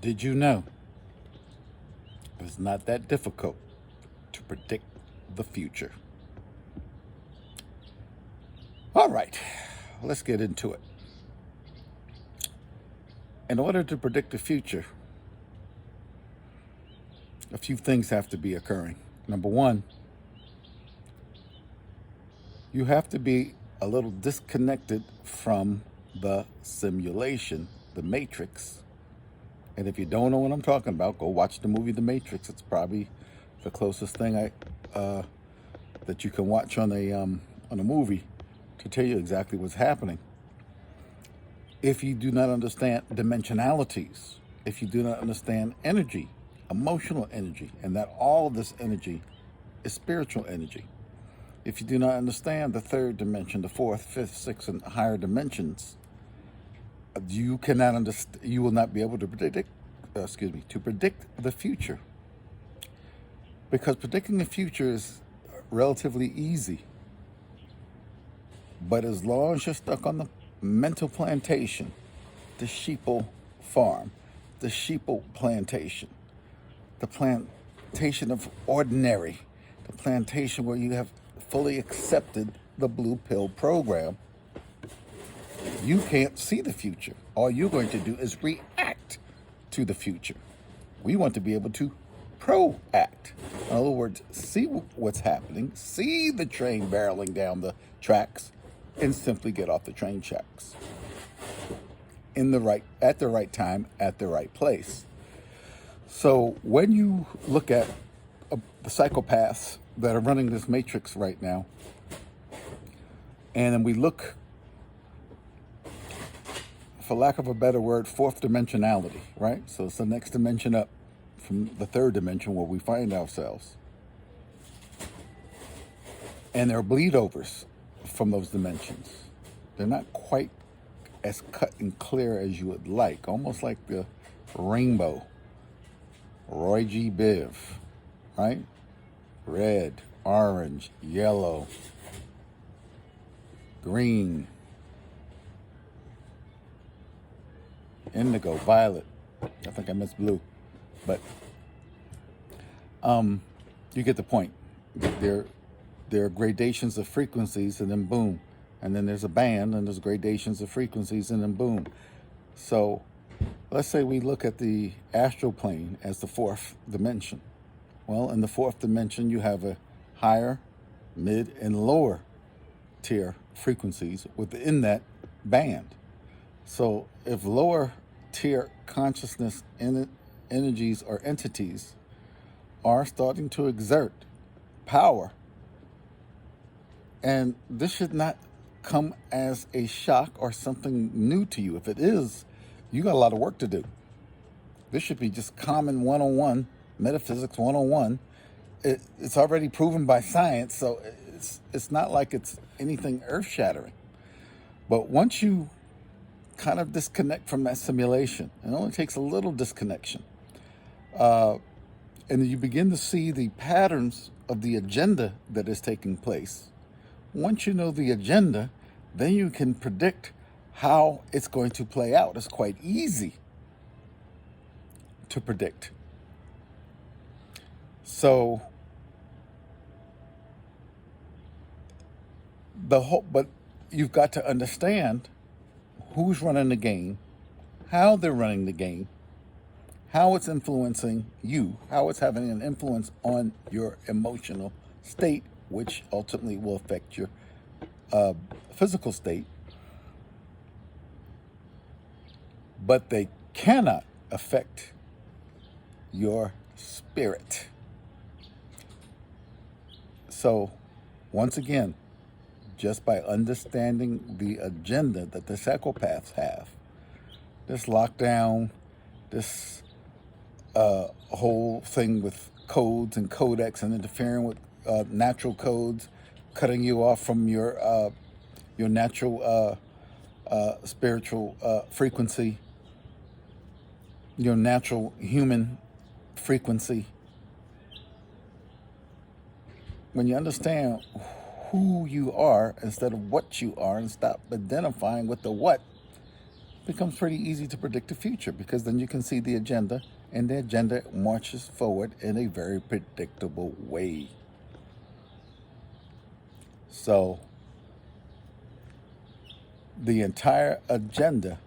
Did you know it's not that difficult to predict the future? All right, let's get into it. In order to predict the future, a few things have to be occurring. Number one, you have to be a little disconnected from the simulation, the matrix. And if you don't know what I'm talking about, go watch the movie The Matrix. It's probably the closest thing that you can watch on a movie to tell you exactly what's happening. If you do not understand dimensionalities, if you do not understand energy, emotional energy, and that all of this energy is spiritual energy. If you do not understand the third dimension, the fourth, fifth, sixth, and higher dimensions, you cannot understand. You will not be able to predict. To predict the future, because predicting the future is relatively easy. But as long as you're stuck on the mental plantation, the sheeple farm, the sheeple plantation, the plantation of ordinary, the plantation where you have fully accepted the blue pill program, you can't see the future. All you're going to do is react to the future. We want to be able to proact. In other words, see what's happening, see the train barreling down the tracks, and simply get off the train tracks at the right time, at the right place. So when you look at the psychopaths that are running this matrix right now, and then we look, for lack of a better word, fourth dimensionality, right? So it's the next dimension up from the third dimension where we find ourselves. And there are bleed overs from those dimensions. They're not quite as cut and clear as you would like, almost like the rainbow. Roy G. Biv, right? Red, orange, yellow, green, indigo, violet. I think I missed blue, but you get the point. There are gradations of frequencies, and then boom, and then there's a band, and there's gradations of frequencies, and then boom. So, let's say we look at the astral plane as the fourth dimension. Well, in the fourth dimension, you have a higher, mid, and lower tier frequencies within that band. So if lower tier consciousness energies or entities are starting to exert power, and this should not come as a shock or something new to you. If it is, you got a lot of work to do. This should be just common 101, metaphysics 101. It's already proven by science, so it's not like it's anything earth-shattering. But once you kind of disconnect from that simulation, it only takes a little disconnection, and you begin to see the patterns of the agenda that is taking place. Once you know the agenda, then you can predict how it's going to play out. It's quite easy to predict. So but you've got to understand who's running the game, how they're running the game, how it's influencing you, how it's having an influence on your emotional state, which ultimately will affect your physical state. But they cannot affect your spirit. So, once again, just by understanding the agenda that the psychopaths have, this lockdown, this whole thing with codes and codex and interfering with natural codes, cutting you off from your natural spiritual frequency, your natural human frequency. When you understand who you are instead of what you are, and stop identifying with the what, becomes pretty easy to predict the future, because then you can see the agenda, and the agenda marches forward in a very predictable way. So the entire agenda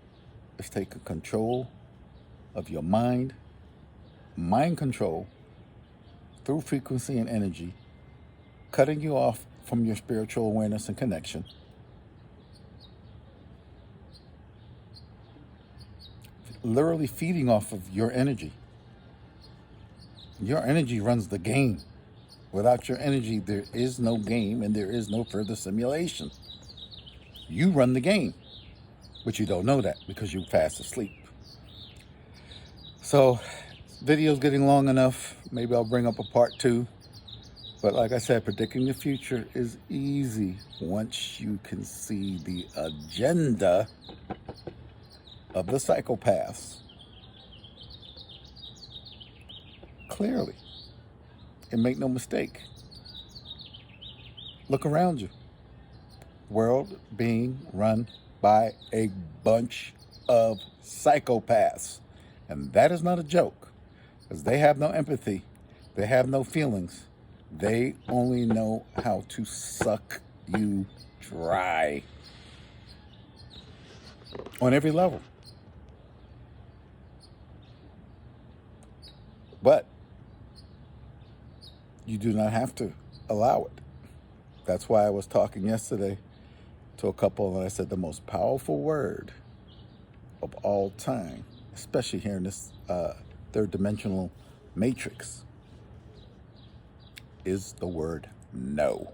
is taking control of your mind control through frequency and energy, cutting you off from your spiritual awareness and connection, literally feeding off of your energy. Your energy runs the game. Without your energy, there is no game and there is no further simulation. You run the game, but you don't know that because you're fast asleep. So, video's getting long enough. Maybe I'll bring up a part 2. But like I said, predicting the future is easy once you can see the agenda of the psychopaths clearly. And make no mistake, look around you. World being run by a bunch of psychopaths. And that is not a joke, because they have no empathy. They have no feelings. They only know how to suck you dry on every level. But you do not have to allow it. That's why I was talking yesterday to a couple, and I said the most powerful word of all time, especially here in this third dimensional matrix, is the word no.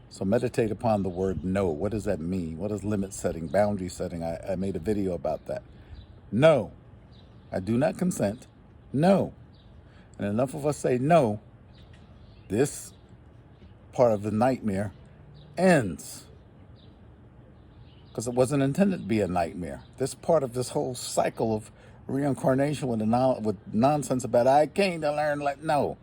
So meditate upon the word no. What does that mean? What is limit setting, boundary setting? I made a video about that. No. I do not consent. No. And enough of us say no, this part of the nightmare ends. Because it wasn't intended to be a nightmare. This part of this whole cycle of reincarnation with nonsense about I came to learn, no.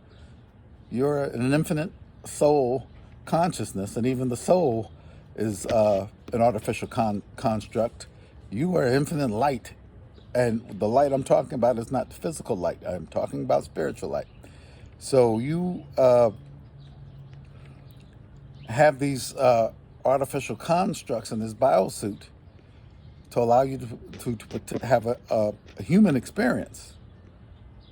You're an infinite soul consciousness, and even the soul is an artificial construct. You are infinite light, and the light I'm talking about is not physical light. I'm talking about spiritual light. So you have these artificial constructs in this biosuit to allow you to have a human experience.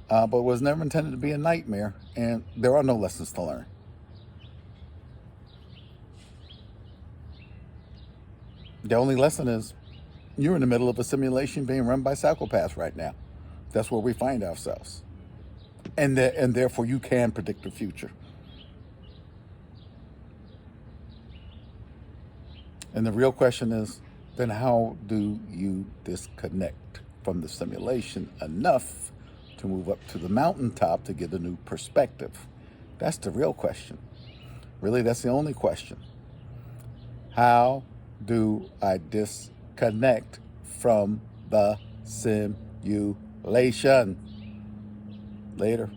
But it was never intended to be a nightmare, and there are no lessons to learn. The only lesson is you're in the middle of a simulation being run by psychopaths right now. That's where we find ourselves. And therefore you can predict the future. And the real question is, then how do you disconnect from the simulation enough to move up to the mountaintop to get a new perspective? That's the real question. Really, that's the only question. How do I disconnect from the simulation? Later.